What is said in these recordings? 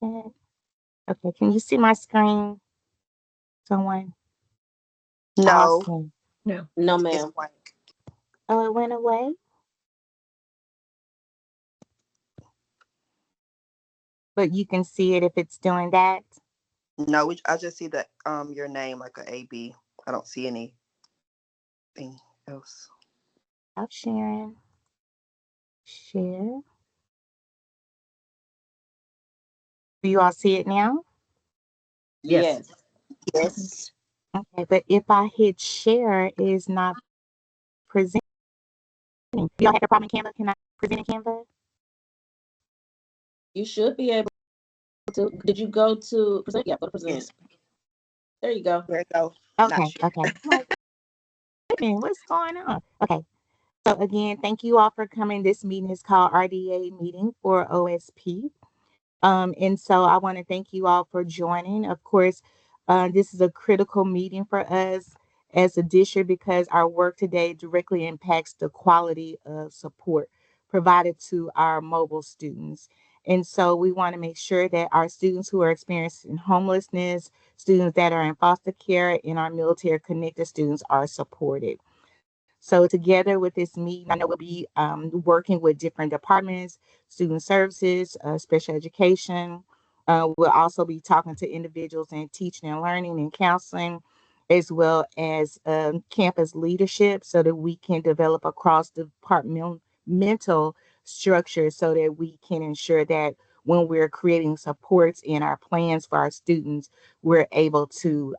Yeah. Okay, can you see my screen? Someone? No, Awesome. No. No, it's ma'am. blank. Oh, it went away? But you can see it if it's doing that. No, I just see the your name like a AB. I don't see anything else. Stop sharing. Share. Do you all see it now? Yes. Yes. Yes. Okay, but if I hit share, it is not presenting. Do y'all have a problem in Canva? Can I present in Canva? You should be able to. Did you go to present? Yeah, go to present. Yes. There you go. There you go. Not Okay, sure. okay. I'm like, wait a minute, what's going on? Okay. So again, thank you all for coming. This meeting is called RDA meeting for OSP. And so I want to thank you all for joining. Of course, this is a critical meeting for us as a district because our work today directly impacts the quality of support provided to our mobile students. And so we want to make sure that our students who are experiencing homelessness, students that are in foster care, and our military connected students are supported. So together with this meeting, I know we'll be working with different departments, student services, special education. We'll also be talking to individuals in teaching and learning and counseling, as well as campus leadership, so that we can develop a cross-departmental structure so that we can ensure that when we're creating supports in our plans for our students, we're able to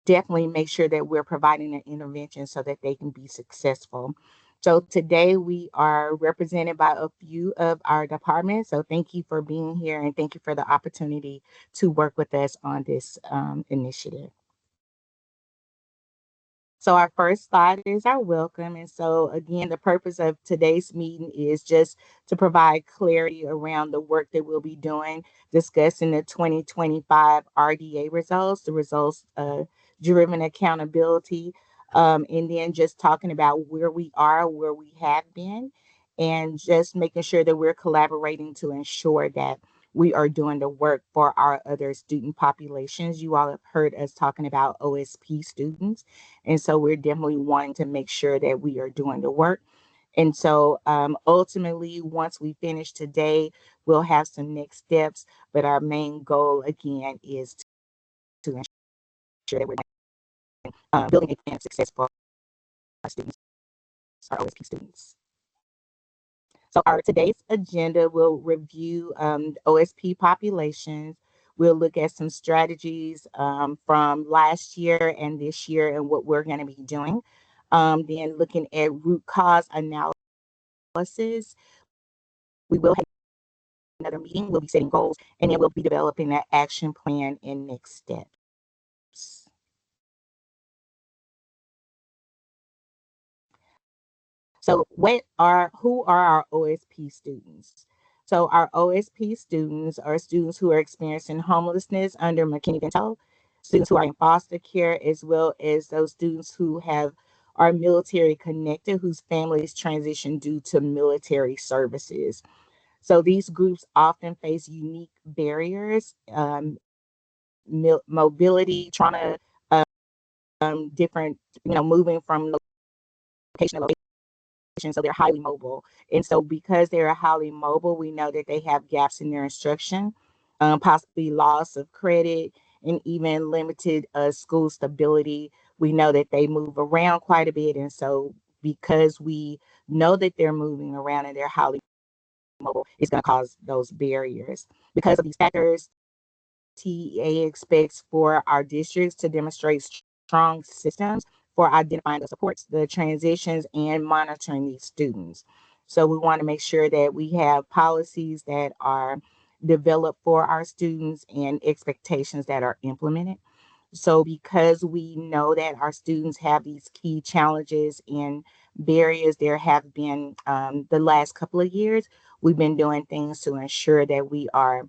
definitely make sure that we're providing an intervention so that they can be successful. So today we are represented by a few of our departments. So thank you for being here and thank you for the opportunity to work with us on this initiative. So our first slide is our welcome. And so again, the purpose of today's meeting is just to provide clarity around the work that we'll be doing, discussing the 2025 RDA results, the results driven accountability, and then just talking about where we are, where we have been, and just making sure that we're collaborating to ensure that we are doing the work for our other student populations. You all have heard us talking about OSP students. And so we're definitely wanting to make sure that we are doing the work. And so ultimately, once we finish today, we'll have some next steps. But our main goal, again, is to ensure that we're building a plan of success for our students, our OSP students. So our today's agenda will review OSP populations. We'll look at some strategies from last year and this year and what we're going to be doing. Then looking at root cause analysis. We will have another meeting. We'll be setting goals and then we'll be developing an action plan and next steps. So who are our OSP students? So our OSP students are students who are experiencing homelessness under McKinney-Vento, students who are in foster care, as well as those students who are military connected, whose families transition due to military services. So these groups often face unique barriers, mobility, trauma, different, moving from location to location. So they're highly mobile. And so because they're highly mobile, we know that they have gaps in their instruction, possibly loss of credit, and even limited school stability. We know that they move around quite a bit. And so because we know that they're moving around and they're highly mobile, it's going to cause those barriers. Because of these factors, TEA expects for our districts to demonstrate strong systems for identifying the supports, the transitions, and monitoring these students. So we want to make sure that we have policies that are developed for our students and expectations that are implemented. So because we know that our students have these key challenges and barriers, there have been the last couple of years, we've been doing things to ensure that we are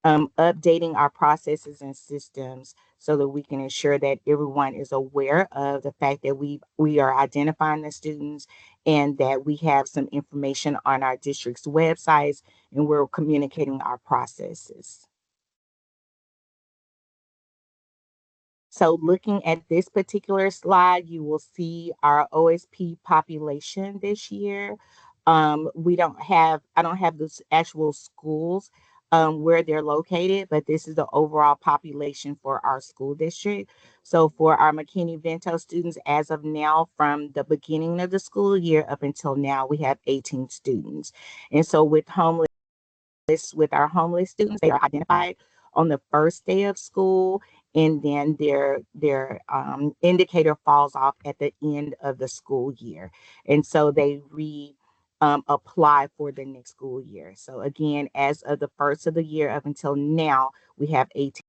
updating our processes and systems so that we can ensure that everyone is aware of the fact that we are identifying the students and that we have some information on our district's websites and we're communicating our processes. So looking at this particular slide, you will see our OSP population this year. I don't have the actual schools where they're located, but this is the overall population for our school district. So for our McKinney-Vento students, as of now, from the beginning of the school year up until now, we have 18 students. And so with our homeless students, they are identified on the first day of school, and then their indicator falls off at the end of the school year, and so they apply for the next school year. So again, as of the first of the year up until now, we have 18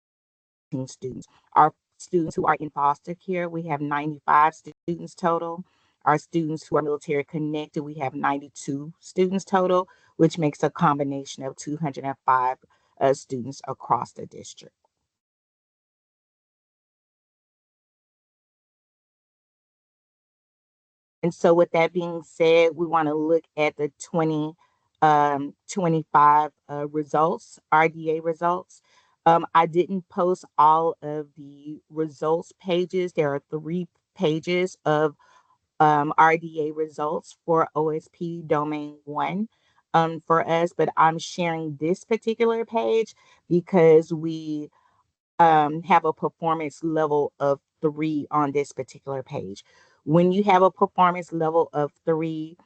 students. Our students who are in foster care, we have 95 students total. Our students who are military connected, we have 92 students total, which makes a combination of 205 students across the district. And so with that being said, we want to look at the 2025 results, RDA results. I didn't post all of the results pages. There are 3 pages of RDA results for OSP Domain 1 for us, but I'm sharing this particular page because we have a performance level of 3 on this particular page. When you have a performance level of 3,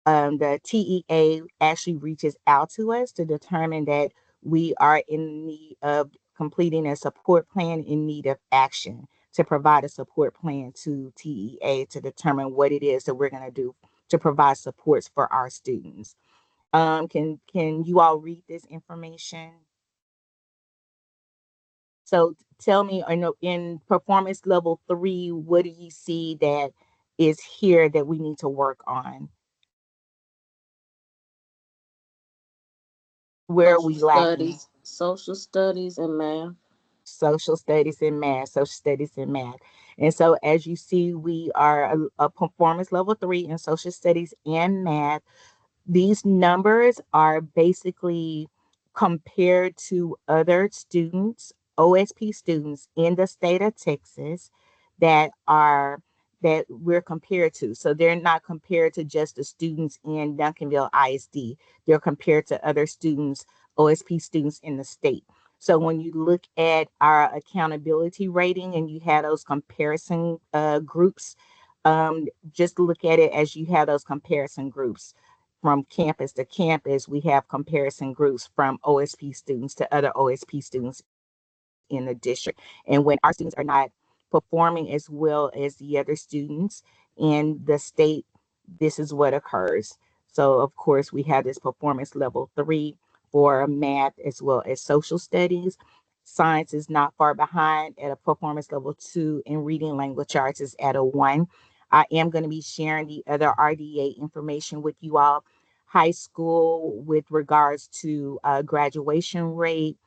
the TEA actually reaches out to us to determine that we are in need of completing a support plan in need of action to provide a support plan to TEA to determine what it is that we're going to do to provide supports for our students. Can you all read this information? So tell me, I know in performance level 3, what do you see that is here that we need to work on? Where are we lacking? Social studies and math. Social studies and math, social studies and math. And so as you see, we are a performance level 3 in social studies and math. These numbers are basically compared to other students, OSP students in the state of Texas that are that we're compared to. So they're not compared to just the students in Duncanville ISD. They're compared to other students, OSP students in the state. So when you look at our accountability rating and you have those comparison groups, just look at it as you have those comparison groups from campus to campus. We have comparison groups from OSP students to other OSP students in the district. And when our students are not performing as well as the other students in the state, this is what occurs. So, of course, we have this performance level 3 for math as well as social studies. Science is not far behind at a performance level 2, and reading language arts is at a 1. I am going to be sharing the other RDA information with you all. High school with regards to graduation rate,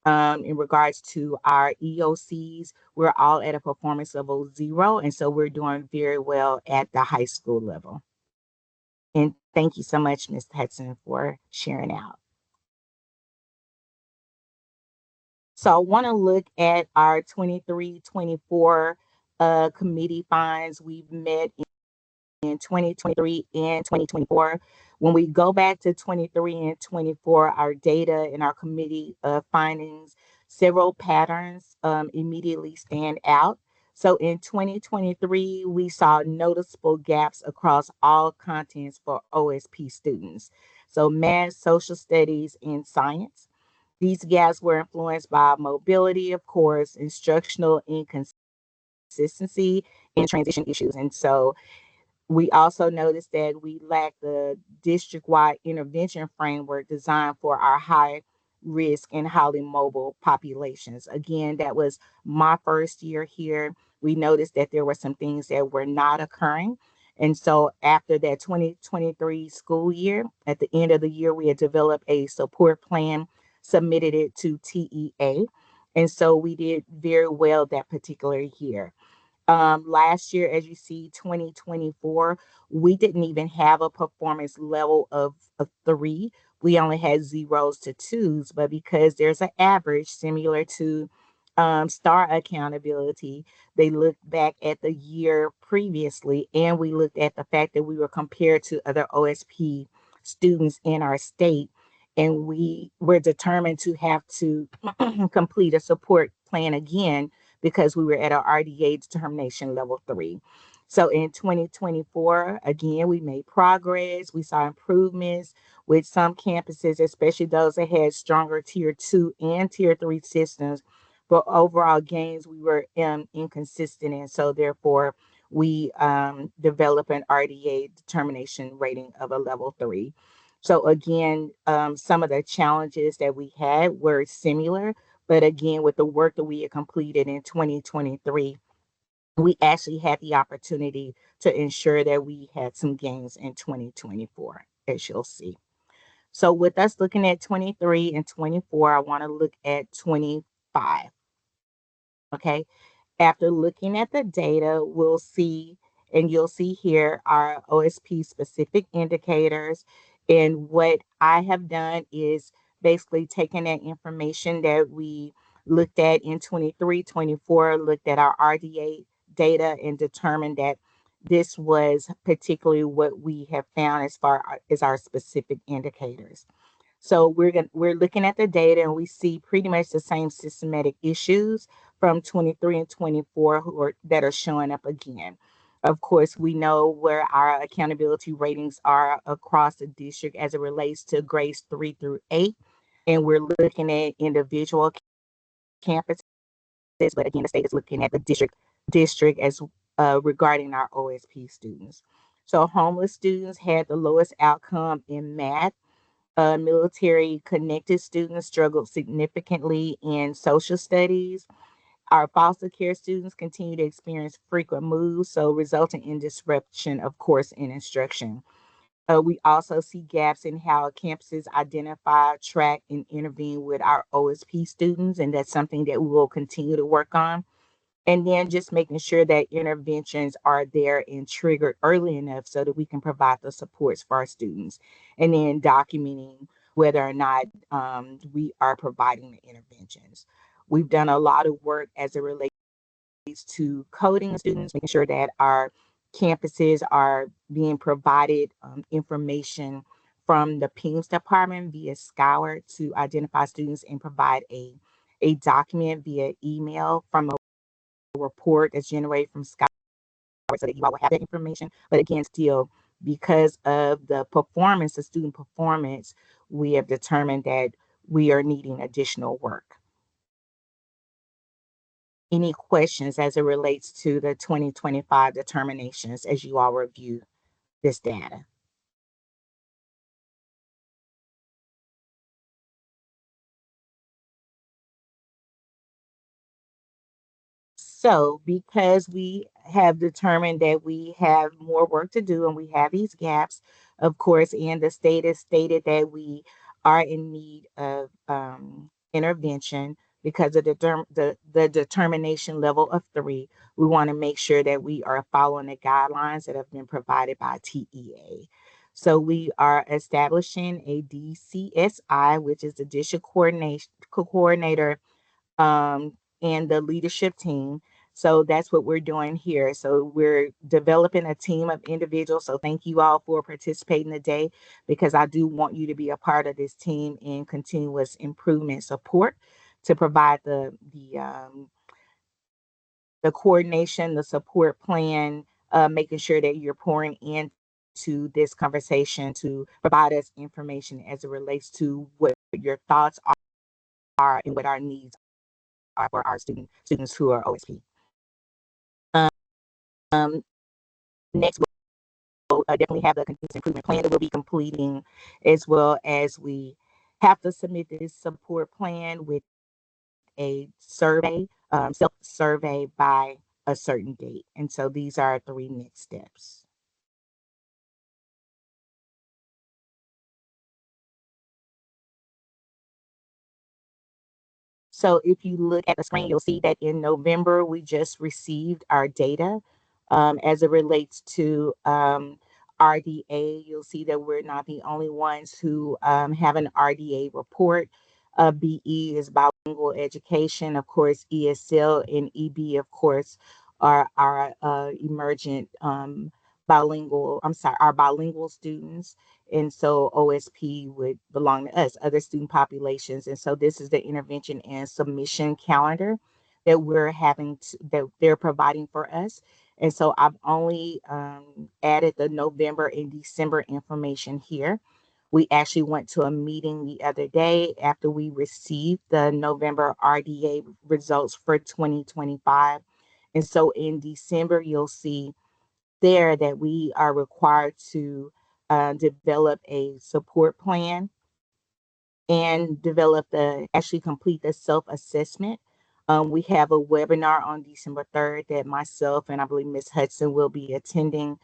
in regards to our EOCs, we're all at a performance level 0. And so we're doing very well at the high school level. And thank you so much, Ms. Hudson, for sharing out. So I want to look at our 23-24 committee finds. We've met in 2023 and 2024. When we go back to 23 and 24, our data and our committee findings, several patterns immediately stand out. So in 2023, we saw noticeable gaps across all contents for OSP students. So math, social studies, and science. These gaps were influenced by mobility, of course, instructional inconsistency, and transition issues. And so we also noticed that we lack the district-wide intervention framework designed for our high risk and highly mobile populations. Again, that was my first year here. We noticed that there were some things that were not occurring. And so after that 2023 school year, at the end of the year, we had developed a support plan submitted it to TEA. And so we did very well that particular year. Last year, as you see, 2024, we didn't even have a performance level of a three. We only had zeros to twos, but because there's an average similar to STAR accountability, they looked back at the year previously, and we looked at the fact that we were compared to other OSP students in our state, and we were determined to have to complete a support plan again because we were at our RDA determination level three. So in 2024, again, we made progress. We saw improvements with some campuses, especially those that had stronger tier two and tier three systems. But overall gains, we were inconsistent. And so therefore, we developed an RDA determination rating of a level three. So again, some of the challenges that we had were similar, but again, with the work that we had completed in 2023, we actually had the opportunity to ensure that we had some gains in 2024, as you'll see. So with us looking at 23 and 24, I want to look at 25. Okay. After looking at the data, we'll see, and you'll see here our OSP specific indicators. And what I have done is basically taken that information that we looked at in 23, 24, looked at our RDA data and determined that this was particularly what we have found as far as our specific indicators. So we're looking at the data and we see pretty much the same systematic issues from 23 and 24 that are showing up again. Of course, we know where our accountability ratings are across the district as it relates to grades 3 through 8. And we're looking at individual campuses, but again, the state is looking at the district as regarding our OSP students. So homeless students had the lowest outcome in math. Military connected students struggled significantly in social studies. Our foster care students continue to experience frequent moves, so resulting in disruption, of course, in instruction. We also see gaps in how campuses identify, track, and intervene with our OSP students, and that's something that we will continue to work on. And then just making sure that interventions are there and triggered early enough so that we can provide the supports for our students. And then documenting whether or not we are providing the interventions. We've done a lot of work as it relates to coding students, making sure that our campuses are being provided information from the PIMS department via Scour to identify students and provide a document via email from a report that's generated from Scout so that you all will have that information. But again, still, because of the performance, the student performance, we have determined that we are needing additional work. Any questions as it relates to the 2025 determinations as you all review this data? So, because we have determined that we have more work to do and we have these gaps, of course, and the state has stated that we are in need of intervention because of the determination level of three, we want to make sure that we are following the guidelines that have been provided by TEA. So we are establishing a DCSI, which is the District Coordinator and the leadership team. So that's what we're doing here. So we're developing a team of individuals. So thank you all for participating today because I do want you to be a part of this team in continuous improvement support to provide the coordination, the support plan, making sure that you're pouring into this conversation to provide us information as it relates to what your thoughts are and what our needs are for our students who are OSP. Um, Next, we'll definitely have the continuous improvement plan that we'll be completing, as well as we have to submit this support plan with a survey, self-survey by a certain date. And so these are 3 next steps. So if you look at the screen, you'll see that in November, we just received our data as it relates to RDA. You'll see that we're not the only ones who have an RDA report. BE is bilingual education, of course, ESL and EB, of course, are our emergent our bilingual students. And so OSP would belong to us, other student populations. And so this is the intervention and submission calendar that that they're providing for us. And so I've only added the November and December information here. We actually went to a meeting the other day after we received the November RDA results for 2025. And so in December, you'll see there that we are required to develop a support plan and actually complete the self-assessment. We have a webinar on December 3rd that myself and I believe Ms. Hudson will be attending,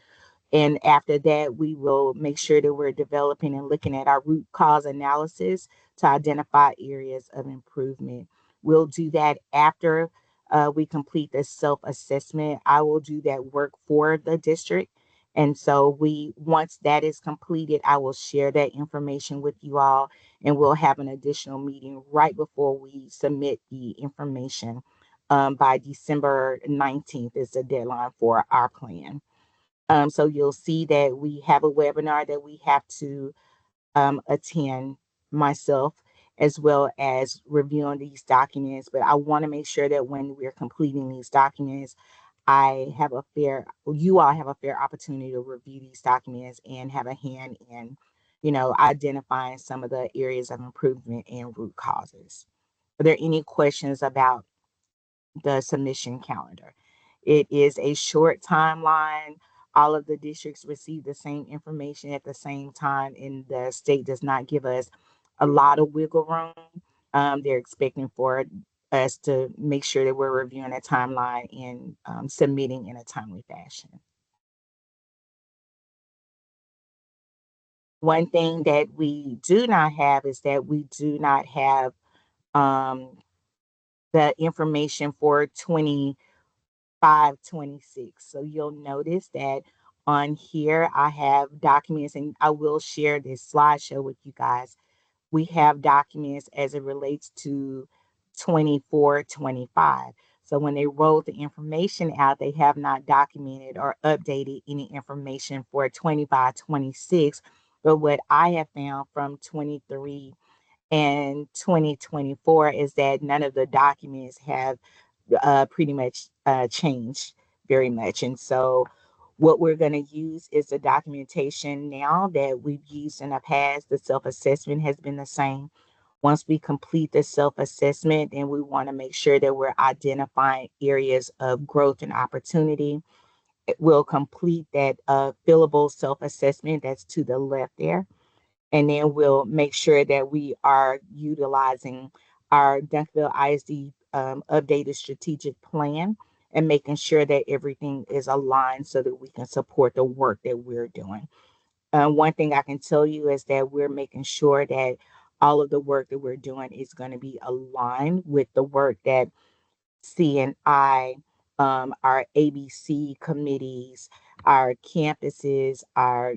and after that, we will make sure that we're developing and looking at our root cause analysis to identify areas of improvement. We'll do that after we complete the self-assessment. I will do that work for the district. And so once that is completed, I will share that information with you all, and we'll have an additional meeting right before we submit the information. By December 19th is the deadline for our plan. So you'll see that we have a webinar that we have to attend, myself, as well as reviewing these documents. But I want to make sure that when we're completing these documents, you all have a fair opportunity to review these documents and have a hand in, identifying some of the areas of improvement and root causes. Are there any questions about the submission calendar? It is a short timeline. All of the districts receive the same information at the same time, and the state does not give us a lot of wiggle room. They're expecting for us to make sure that we're reviewing a timeline and submitting in a timely fashion. One thing that we do not have is that we do not have um, the information for 526. So you'll notice that on here, I have documents, and I will share this slideshow with you guys. We have documents as it relates to 24, 25. So when they wrote the information out, they have not documented or updated any information for 25, 26. But what I have found from 23 and 2024 is that none of the documents have pretty much changed very much. And so what we're going to use is the documentation now that we've used in the past. The self-assessment has been the same. Once we complete the self-assessment, then we want to make sure that we're identifying areas of growth and opportunity. We'll complete that fillable self-assessment that's to the left there. And then we'll make sure that we are utilizing our Duncanville ISD updated strategic plan and making sure that everything is aligned so that we can support the work that we're doing. One thing I can tell you is that we're making sure that all of the work that we're doing is going to be aligned with the work that CNI, our ABC committees, our campuses, our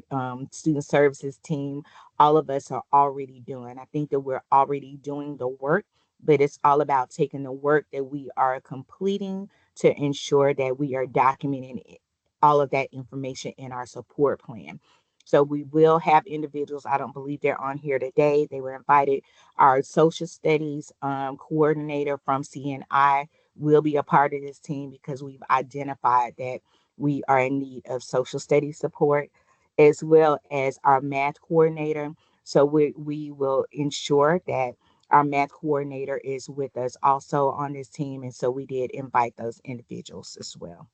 student services team, all of us are already doing. I think that we're already doing the work, but it's all about taking the work that we are completing to ensure that we are documenting all of that information in our support plan. So we will have individuals, I don't believe they're on here today. They were invited. Our social studies coordinator from CNI will be a part of this team because we've identified that we are in need of social studies support, as well as our math coordinator. So we will ensure that our math coordinator is with us also on this team. And so we did invite those individuals as well.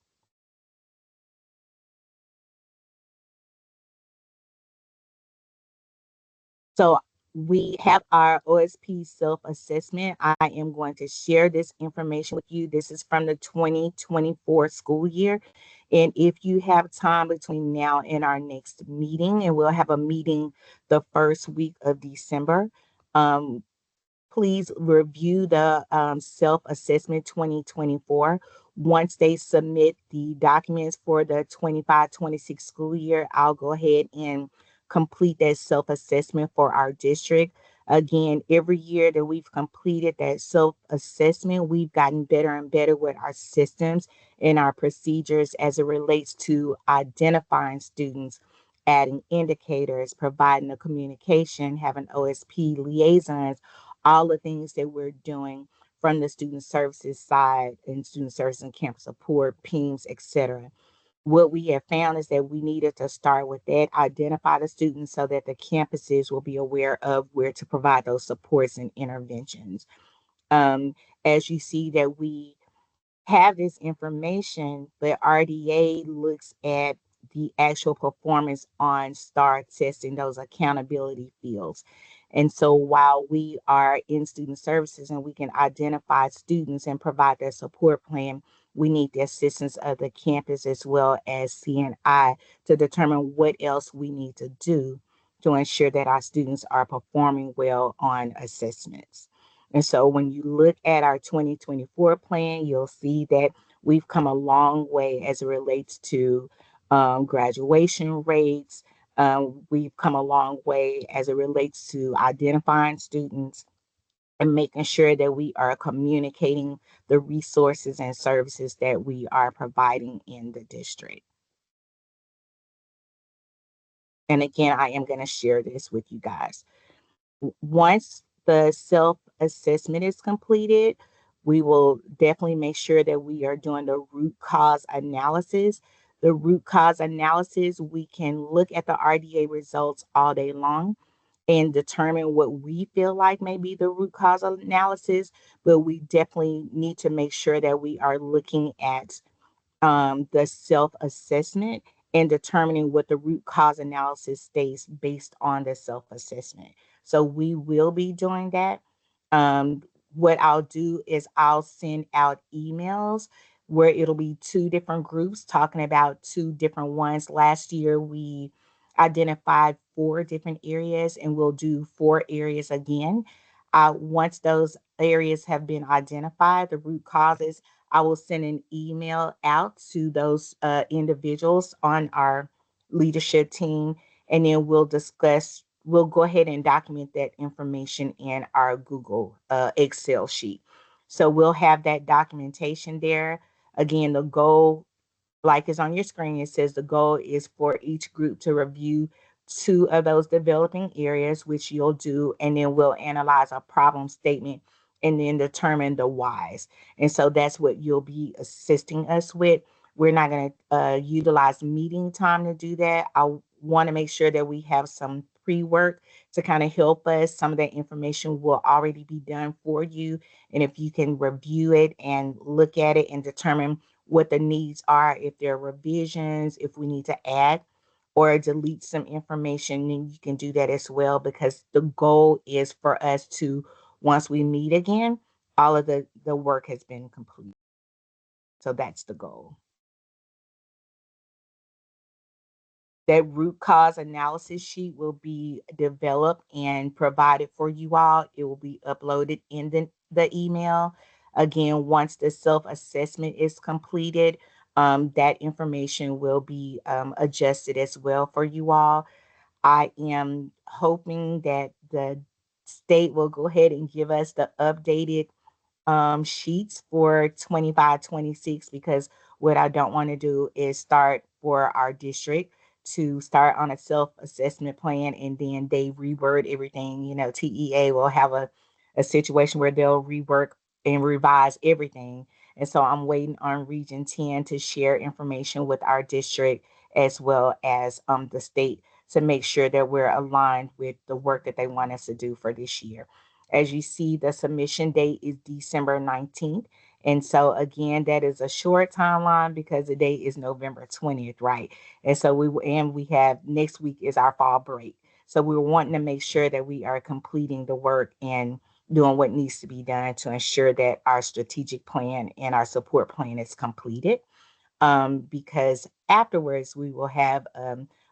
So we have our OSP self-assessment. I am going to share this information with you. This is from the 2024 school year. And if you have time between now and our next meeting, and we'll have a meeting the first week of December, um, please review the self-assessment 2024. Once they submit the documents for the 25-26 school year, I'll go ahead and complete that self-assessment for our district. Again, every year that we've completed that self-assessment, we've gotten better and better with our systems and our procedures as it relates to identifying students, adding indicators, providing the communication, having OSP liaisons, all the things that we're doing from the student services side and student services and campus support, PEEMS, etc. What we have found is that we needed to start with that, identify the students so that the campuses will be aware of where to provide those supports and interventions. Um, as you see that we have this information, but RDA looks at the actual performance on STAR testing, those accountability fields. And so while we are in student services and we can identify students and provide their support plan, we need the assistance of the campus as well as CNI to determine what else we need to do to ensure that our students are performing well on assessments. And so when you look at our 2024 plan, you'll see that we've come a long way as it relates to graduation rates. We've come a long way as it relates to identifying students and making sure that we are communicating the resources and services that we are providing in the district. And again, I am going to share this with you guys. Once the self-assessment is completed, we will definitely make sure that we are doing the root cause analysis. The root cause analysis, we can look at the RDA results all day long and determine what we feel like may be the root cause analysis, but we definitely need to make sure that we are looking at the self assessment and determining what the root cause analysis states based on the self assessment. So we will be doing that. Um, what I'll do is I'll send out emails where it'll be two different groups talking about two different ones. Last year, we identified four different areas, and we'll do four areas again. Once those areas have been identified, the root causes, I will send an email out to those individuals on our leadership team, and then we'll go ahead and document that information in our Google Excel sheet. So we'll have that documentation there. Again, the goal, like is on your screen, it says the goal is for each group to review two of those developing areas, which you'll do, and then we'll analyze a problem statement and then determine the whys. And so that's what you'll be assisting us with. We're not going to utilize meeting time to do that. I want to make sure that we have some pre-work to kind of help us. Some of that information will already be done for you. And if you can review it and look at it and determine what the needs are, if there are revisions, if we need to add or delete some information, then you can do that as well, because the goal is for us to, once we meet again, all of the work has been complete. So that's the goal. That root cause analysis sheet will be developed and provided for you all. It will be uploaded in the email. Again, once the self-assessment is completed, that information will be adjusted as well for you all. I am hoping that the state will go ahead and give us the updated sheets for 25-26, because what I don't want to do is start for our district to start on a self-assessment plan and then they reword everything. You know, TEA will have a situation where they'll rework and revise everything. And so I'm waiting on Region 10 to share information with our district as well as the state to make sure that we're aligned with the work that they want us to do for this year. As you see, the submission date is December 19th. And so again, that is a short timeline because the date is November 20th, right? And so we have next week is our fall break. So we're wanting to make sure that we are completing the work and doing what needs to be done to ensure that our strategic plan and our support plan is completed. Because afterwards we will have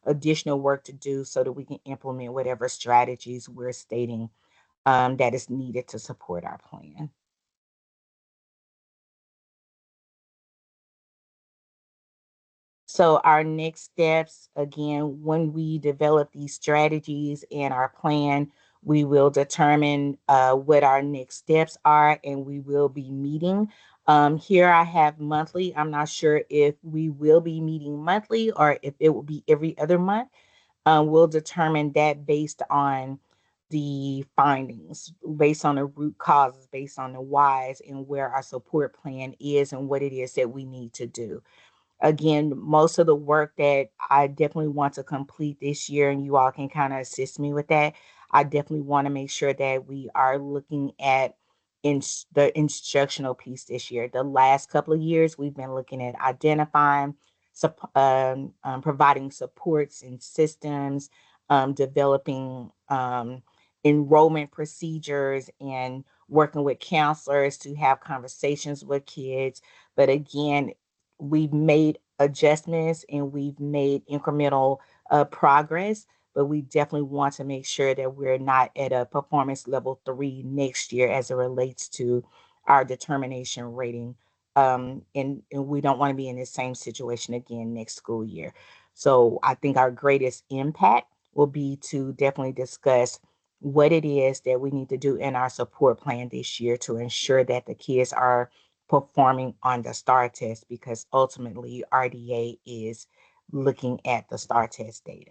additional work to do so that we can implement whatever strategies we're stating that is needed to support our plan. So our next steps, again, when we develop these strategies and our plan, we will determine what our next steps are, and we will be meeting. Here I have monthly. I'm not sure if we will be meeting monthly or if it will be every other month. We'll determine that based on the findings, based on the root causes, based on the whys, and where our support plan is and what it is that we need to do. Again, most of the work that I definitely want to complete this year, and you all can kind of assist me with that. I definitely want to make sure that we are looking at the instructional piece this year. The last couple of years, we've been looking at identifying, providing supports and systems, developing enrollment procedures, and working with counselors to have conversations with kids. But again, we've made adjustments and we've made incremental progress, but we definitely want to make sure that we're not at a performance level 3 next year as it relates to our determination rating. And we don't want to be in the same situation again next school year. So I think our greatest impact will be to definitely discuss what it is that we need to do in our support plan this year to ensure that the kids are performing on the STAR test, because ultimately RDA is looking at the STAR test data.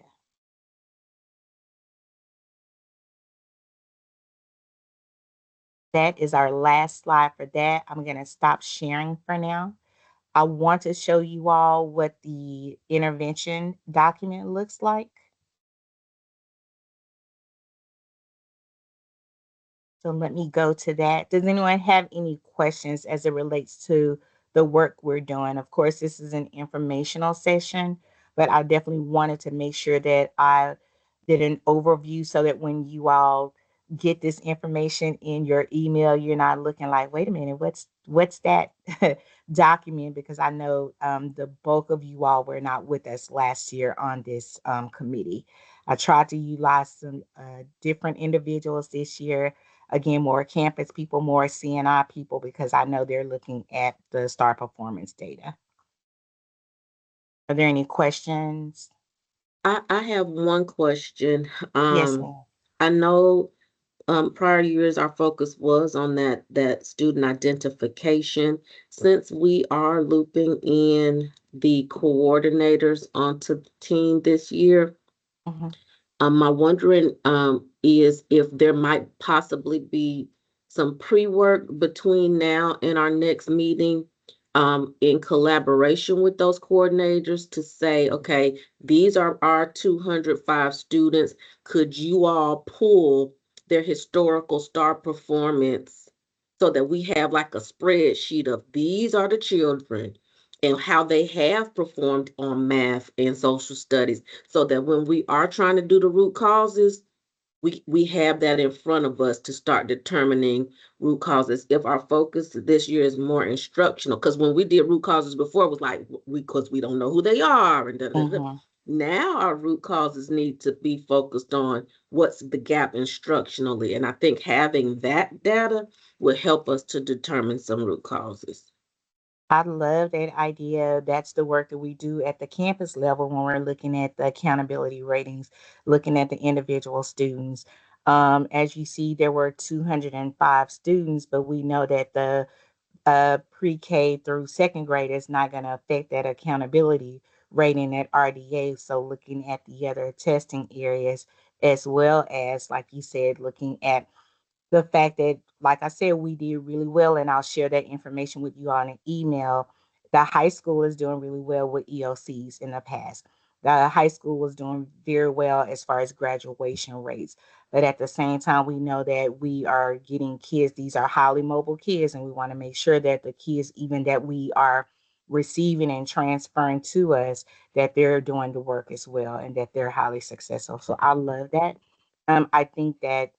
That is our last slide for that. I'm going to stop sharing for now. I want to show you all what the intervention document looks like. So let me go to that. Does anyone have any questions as it relates to the work we're doing? Of course, this is an informational session, but I definitely wanted to make sure that I did an overview so that when you all get this information in your email, you're not looking like, wait a minute, what's that document? Because I know the bulk of you all were not with us last year on this committee. I tried to utilize some different individuals this year. Again, more campus people, more CNI people, because I know they're looking at the STAR performance data. Are there any questions? I have one question. Yes, Um, ma'am. I know prior years our focus was on that student identification. Since we are looping in the coordinators onto the team this year, Mhm. my wondering is if there might possibly be some pre-work between now and our next meeting, in collaboration with those coordinators to say, okay, these are our 205 students. Could you all pull their historical STAR performance so that we have like a spreadsheet of these are the children and how they have performed on math and social studies, so that when we are trying to do the root causes, we have that in front of us to start determining root causes. If our focus this year is more instructional, because when we did root causes before, it was like because we don't know who they are and da, da, da. Mhm. Now our root causes need to be focused on what's the gap instructionally, and I think having that data will help us to determine some root causes. I love that idea. That's the work that we do at the campus level when we're looking at the accountability ratings, looking at the individual students. As you see, there were 205 students, but we know that the pre-K through second grade is not going to affect that accountability rating at RDA. So looking at the other testing areas, as well as, like you said, looking at the fact that, like I said, we did really well, and I'll share that information with you on an email. The high school is doing really well with EOCs in the past. The high school was doing very well as far as graduation rates. But at the same time, we know that we are getting kids, these are highly mobile kids, and we want to make sure that the kids, even that we are receiving and transferring to us, that they're doing the work as well and that they're highly successful. So I love that. I think that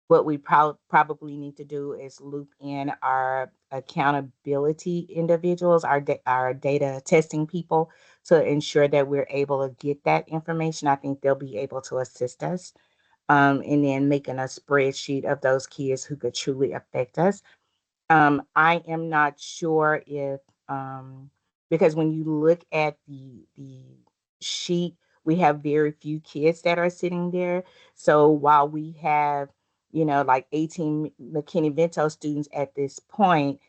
what we probably need to do is loop in our accountability individuals, our data testing people, to ensure that we're able to get that information. I think they'll be able to assist us. and then making a spreadsheet of those kids who could truly affect us. I am not sure if because when you look at the sheet, we have very few kids that are sitting there. So while we have, like 18 McKinney-Vento students at this point,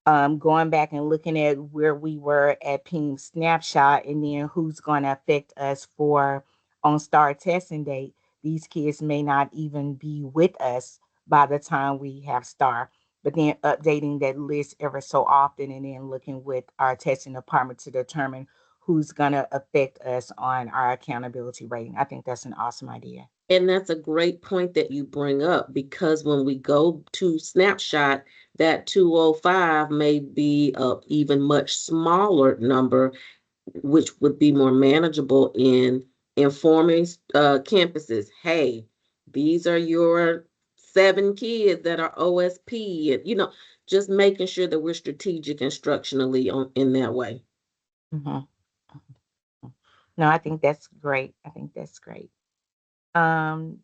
going back and looking at where we were at Ping Snapshot and then who's going to affect us for on STAR testing date, these kids may not even be with us by the time we have STAR. But then updating that list ever so often and then looking with our testing department to determine who's going to affect us on our accountability rating. I think that's an awesome idea. And that's a great point that you bring up, because when we go to snapshot, that 205 may be a even much smaller number, which would be more manageable in informing campuses. Hey, these are your 7 kids that are OSP, and just making sure that we're strategic instructionally in that way. Mhm. No, I think that's great. I think that's great. Um,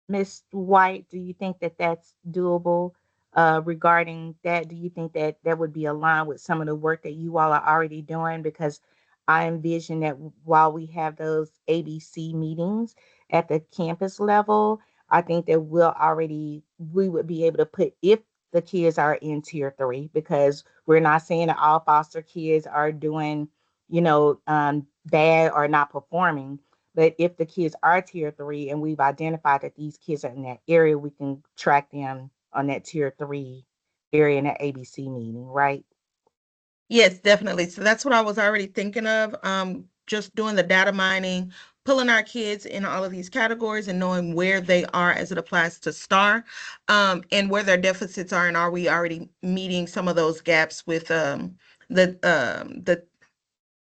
Miss White, do you think that that's doable? Regarding that, do you think that that would be aligned with some of the work that you all are already doing? Because I envision that while we have those ABC meetings at the campus level, I think that we would be able to put if the kids are in tier 3, because we're not saying that all foster kids are doing, bad or not performing, but if the kids are tier 3 and we've identified that these kids are in that area, we can track them on that tier 3 area in that ABC meeting, right? Yes, definitely. So that's what I was already thinking of. Just doing the data mining, pulling our kids in all of these categories and knowing where they are as it applies to STAR, and where their deficits are, and are we already meeting some of those gaps with the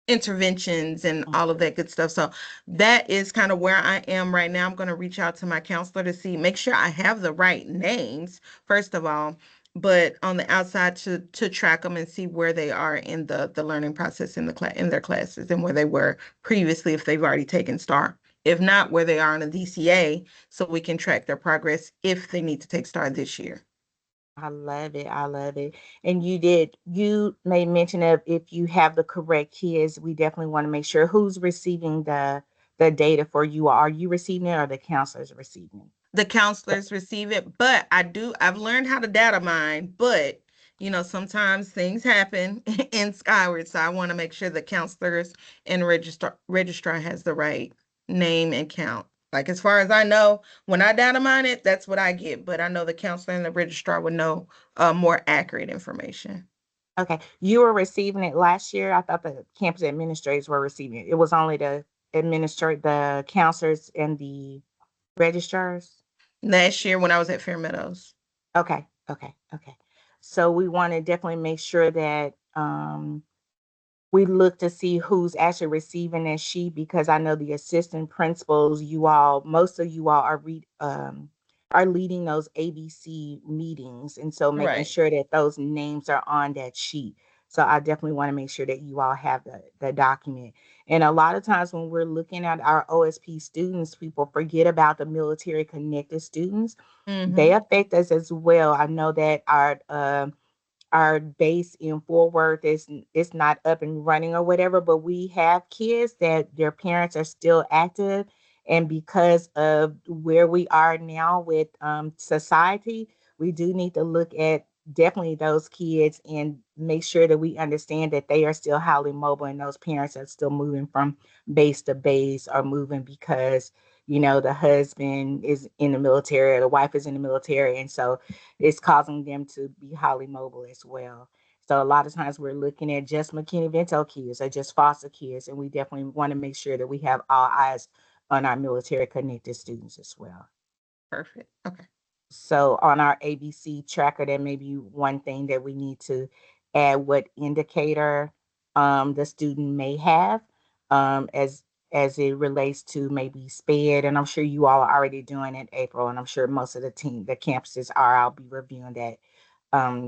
interventions and all of Mhm. that good stuff. So that is kind of where I am right now. I'm going to reach out to my counselor to see, make sure I have the right names, first of all, but on the outside to track them and see where they are in the learning process in the class in their classes and where they were previously if they've already taken STAR. If not, where they are in a DCA, so we can track their progress if they need to take STAR this year. I love it. I love it. And you made mention of if you have the correct kids, we definitely want to make sure who's receiving the data for you. Are you receiving it or the counselors receiving The it? counselors receive it, but I've learned how to data mine, but sometimes things happen in Skyward, so I want to make sure the counselors and registrar has the right name and count. Like, as far as I know, when I data mine it, that's what I get, but I know the counselor and the registrar would know more accurate information. Okay. You were receiving it last year. I thought the campus administrators were receiving it. It was only the counselors and the registrars. Last year when I was at Fair Meadows. Okay. Okay. Okay. So we want to definitely make sure that we look to see who's actually receiving that sheet, because I know the assistant principals, most of you all are leading those ABC meetings, and so making Right. sure that those names are on that sheet. So I definitely want to make sure that you all have the document. And a lot of times when we're looking at our OSP students, people forget about the military connected students. They Mm-hmm. affect us as well. I know that our base in Fort Worth is it's not up and running or whatever, but we have kids that their parents are still active, and because of where we are now with society, we do need to look at definitely those kids and make sure that we understand that they are still highly mobile and those parents are still moving from base to base or moving because the husband is in the military or the wife is in the military, and so it's causing them to be highly mobile as well. So a lot of times we're looking at just McKinney-Vento kids or just foster kids, and we definitely want to make sure that we have all eyes on our military connected students as well. Perfect. Okay. So on our ABC tracker, there may be one thing that we need to add what indicator the student may have as it relates to maybe SPED. And I'm sure you all are already doing it, April, and I'm sure most of the campuses are. I'll be reviewing that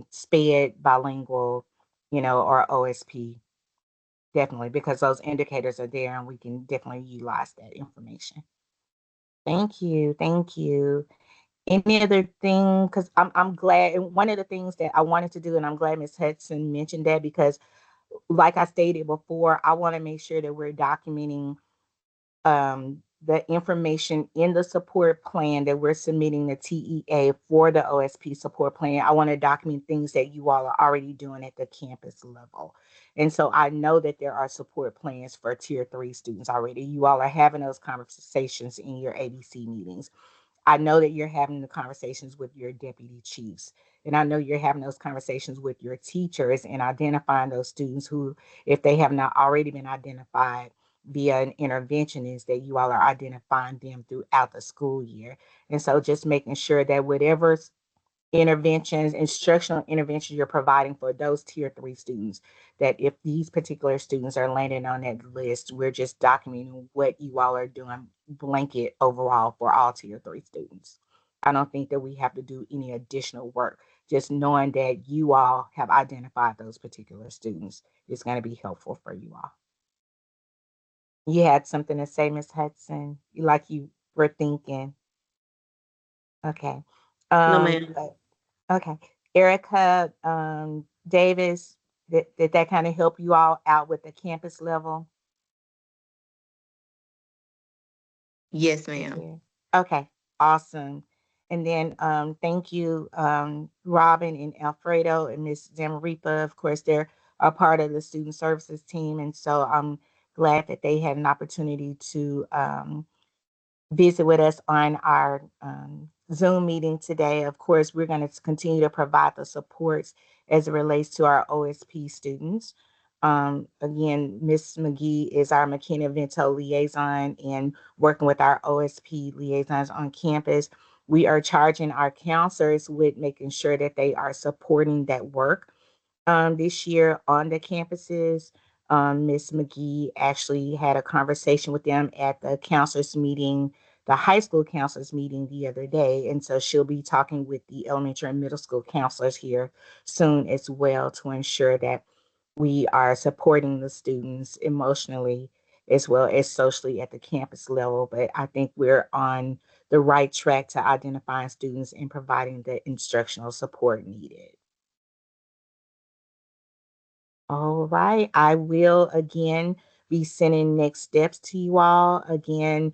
SPED, bilingual, or OSP, definitely, because those indicators are there and we can definitely utilize that information. Thank you. Thank you. Any other thing? Because I'm glad, and one of the things that I wanted to do, and I'm glad Miss Hudson mentioned that because, like I stated before, I want to make sure that we're documenting the information in the support plan that we're submitting the TEA for the OSP support plan. I want to document things that you all are already doing at the campus level. And so I know that there are support plans for tier 3 students already. You all are having those conversations in your ABC meetings. I know that you're having the conversations with your deputy chiefs. And I know you're having those conversations with your teachers and identifying those students who, if they have not already been identified via an interventionist, that you all are identifying them throughout the school year. And so just making sure that whatever interventions, instructional interventions you're providing for those tier 3 students, that if these particular students are landing on that list, we're just documenting what you all are doing blanket overall for all tier 3 students. I don't think that we have to do any additional work. Just knowing that you all have identified those particular students is going to be helpful for you all. You had something to say, Miss Hudson? Like you were thinking. Okay. No, Um, ma'am. Okay. Erica Davis, did that kind of help you all out with the campus level? Yes, You ma'am. did. Okay, awesome. And then thank you, Robin and Alfredo and Miss Zamaripa. Of course, they're a part of the student services team. And so I'm glad that they had an opportunity to visit with us on our Zoom meeting today. Of course, we're going to continue to provide the supports as it relates to our OSP students. Again, Miss McGee is our McKenna-Vento liaison and working with our OSP liaisons on campus. We are charging our counselors with making sure that they are supporting that work this year on the campuses. Miss McGee actually had a conversation with them at the counselors meeting, the high school counselors meeting the other day. And so she'll be talking with the elementary and middle school counselors here soon as well to ensure that we are supporting the students emotionally as well as socially at the campus level. But I think we're on the right track to identifying students and providing the instructional support needed. All right. I will again be sending next steps to you all. Again,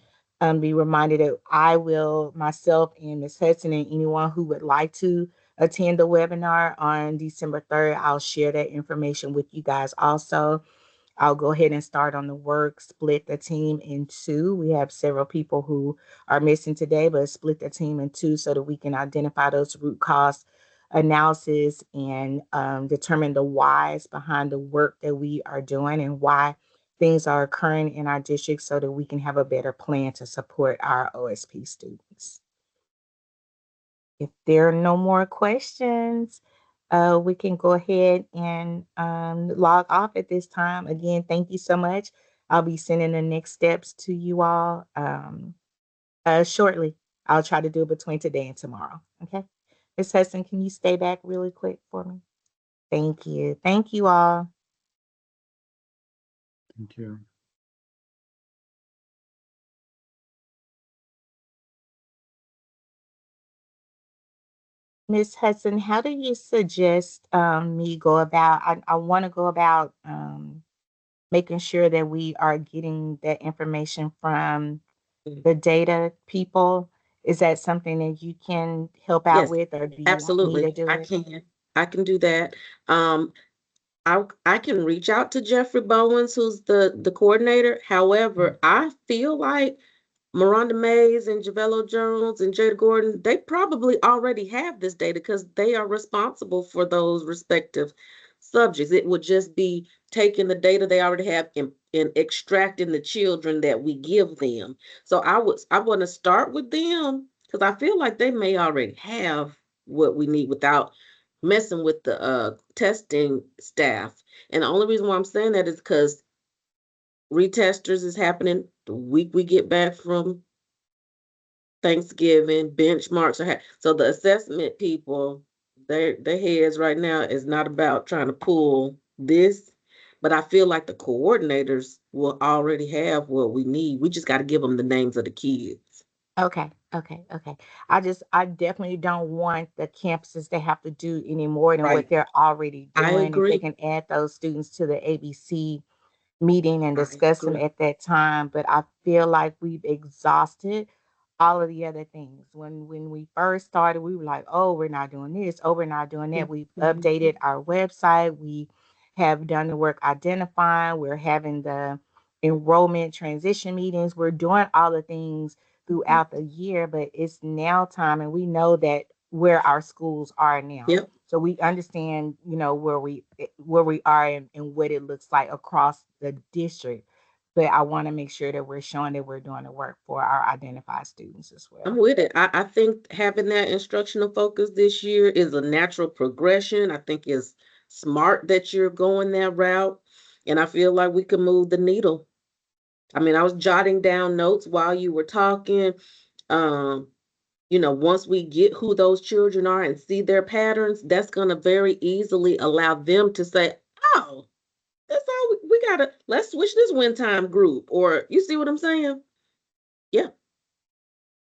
be reminded that I will myself and Ms. Hudson and anyone who would like to attend the webinar on December 3rd, I'll share that information with you guys also. I'll go ahead and start on the work, split the team in two. We have several people who are missing today, but split the team in two so that we can identify those root cause analysis and determine the whys behind the work that we are doing and why things are occurring in our district so that we can have a better plan to support our OSP students. If there are no more questions, we can go ahead and log off at this time. Again, thank you so much. I'll be sending the next steps to you all shortly. I'll try to do it between today and tomorrow. Okay. Ms. Hudson, can you stay back really quick for me? Thank you. Thank you all. Thank you. Ms. Hudson, how do you suggest me go about? I want to go about making sure that we are getting that information from Mm. the data people. Is that something that you can help out Yes, with, or do you want me to absolutely. do I it? can. I can do that. Um, I can reach out to Jeffrey Bowens, who's the coordinator. Mm. However, I feel like Miranda Mays and Javello Jones and Jada Gordon, they probably already have this data because they are responsible for those respective subjects. It would just be taking the data they already have and extracting the children that we give them. So I want to start with them because I feel like they may already have what we need without messing with the testing staff. And the only reason why I'm saying that is because retesters is happening the week we get back from Thanksgiving. Benchmarks are so the assessment people, their heads right now is not about trying to pull this, but I feel like the coordinators will already have what we need. We just got to give them the names of the kids. Okay, okay, okay. I definitely don't want the campuses to have to do any more than what Right. they're already I doing. If they agree. can add those students to the ABC meeting and I discuss them agree. at that time. But I feel like we've exhausted all of the other things. When we first started, we were like, oh, we're not doing this, oh, we're not doing that. We've Mhm. updated our website. We have done the work identifying. We're having the enrollment transition meetings. We're doing all the things Mhm. throughout the year, but it's now time, and we know that where our schools are now. Yep. So we understand, where we are, and what it looks like across the district. But I want to make sure that we're showing that we're doing the work for our identified students as I'm well. with it. I think having that instructional focus this year is a natural progression. I think it's smart that you're going that route. And I feel like we can move the needle. I mean, I was jotting down notes while you were talking. Um, once we get who those children are and see their patterns, that's going to very easily allow them to say, oh, that's all we gotta, let's switch this one time group. Or you see what I'm saying? Yeah.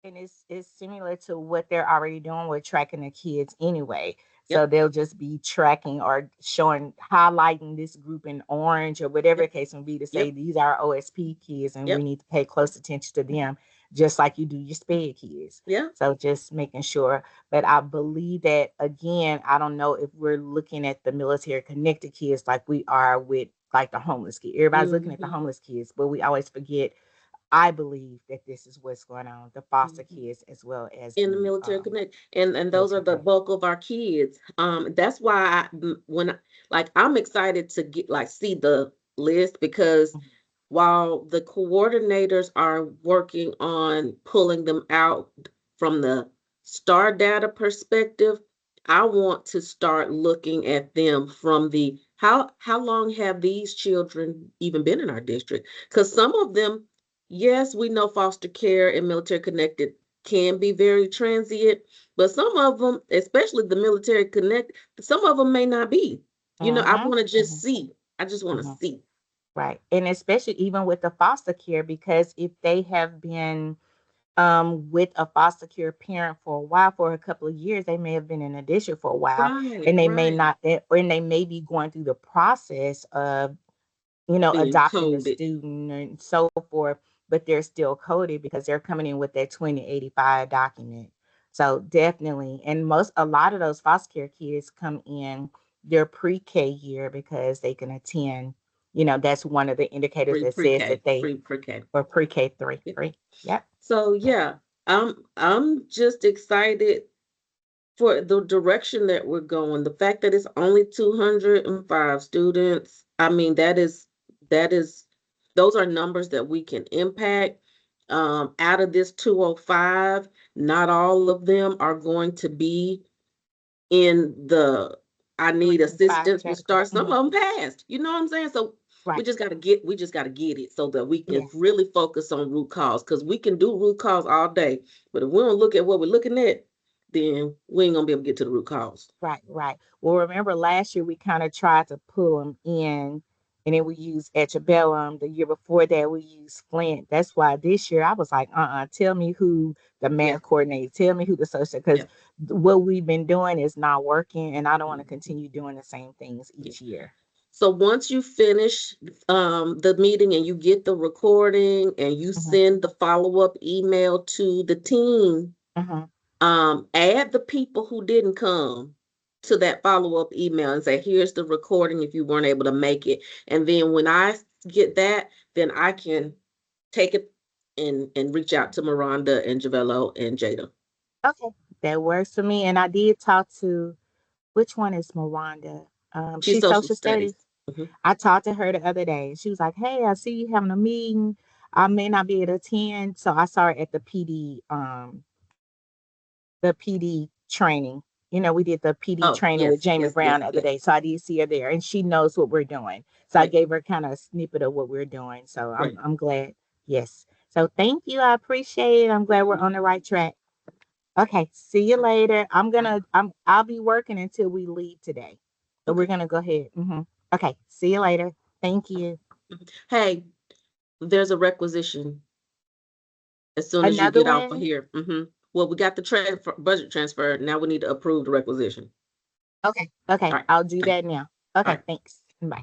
And it's similar to what they're already doing with tracking the kids anyway. So Yep. they'll just be tracking or showing, highlighting this group in orange or whatever the Yep. case may be, to say Yep. these are OSP kids and we Yep. need to pay close attention to them, just like you do your SPED kids. Yeah. So just making sure. But I believe that, again, I don't know if we're looking at the military connected kids like we are with like the homeless kid. Everybody's looking at the Hmm. homeless kids, but we always forget, I believe, that this is what's going on with the foster Hmm. kids as well as In the the military connect, and those are military the connect. bulk of our kids. That's why like I'm excited to get like see the list because Mhm. while the coordinators are working on pulling them out from the star data perspective, I want to start looking at them from the how long have these children even been in our district? Because some of them, yes, we know foster care and military connected can be very transient, but some of them, especially the military connect, some of them may not be. I Mhm. want to just Mhm. see. I just want to Mhm. see. Right. And especially even with the foster care, because if they have been with a foster care parent for a while, for a couple of years, they may have been in a district for a while, Right, and they may right. not, and they may be going through the process of Being adopting the coded. student and so forth, but they're still coded because they're coming in with that 2085 document. So definitely, and a lot of those foster care kids come in their pre-K year because they can attend, that's one of the indicators Pre that says pre-K, that they, pre-K. or pre-K three, Yeah. three. Yep. So Yep. yeah, I'm just excited for the direction that we're going. The fact that it's only 205 students, I mean, that is those are numbers that we can impact. Out of this 205, not all of them are going to be in the I need 3 and 5 assistance with category. start. Some of them passed. You know what I'm saying? So Right. we just gotta get it so that we can Yes. really focus on root cause. Because we can do root cause all day, but if we don't look at what we're looking at, then we ain't gonna be able to get to the root cause. Right, right. Well, remember last year we kind of tried to pull them in, and then we used Etchabellum. The year before that we used Flint. That's why this year I was like, tell me who the Yeah, math coordinator, tell me who the social, because yeah, what we've been doing is not working, and I don't want to mhm, continue doing the same things yeah. each year. So once you finish the meeting and you get the recording and you Hmm. send the follow-up email to the team, Hmm. add the people who didn't come to that follow-up email and say, here's the recording if you weren't able to make it. And then when I get that, then I can take it and reach out to Miranda and Javello and Jada. Okay, that works for me. And I did talk to, which one is Miranda? She's She's social social studies. studies. Mhm. I talked to her the other day. She was like, "Hey, I see you having a meeting. I may not be able to attend." So I saw her at the PD training. We did the PD Oh, training with yes, Jamie yes, yes, Brown the other yes. day. So I did see her there, and she knows what we're doing. So I Great, gave her kind of a snippet of what we're doing. So I'm great. I'm glad. Yes. So thank you. I appreciate it. I'm glad we're on the right track. Okay. See you later. I'll be working until we leave today. So we're Okay. gonna go ahead. Okay. See you later. Thank you. Mhm. Hey, there's a requisition as soon as you Another get off of one? here. Well, we got the transfer, budget transfer. Now we need to approve the requisition. Okay. Okay. All right. I'll do All right. that now. All Okay. right. Thanks. Bye.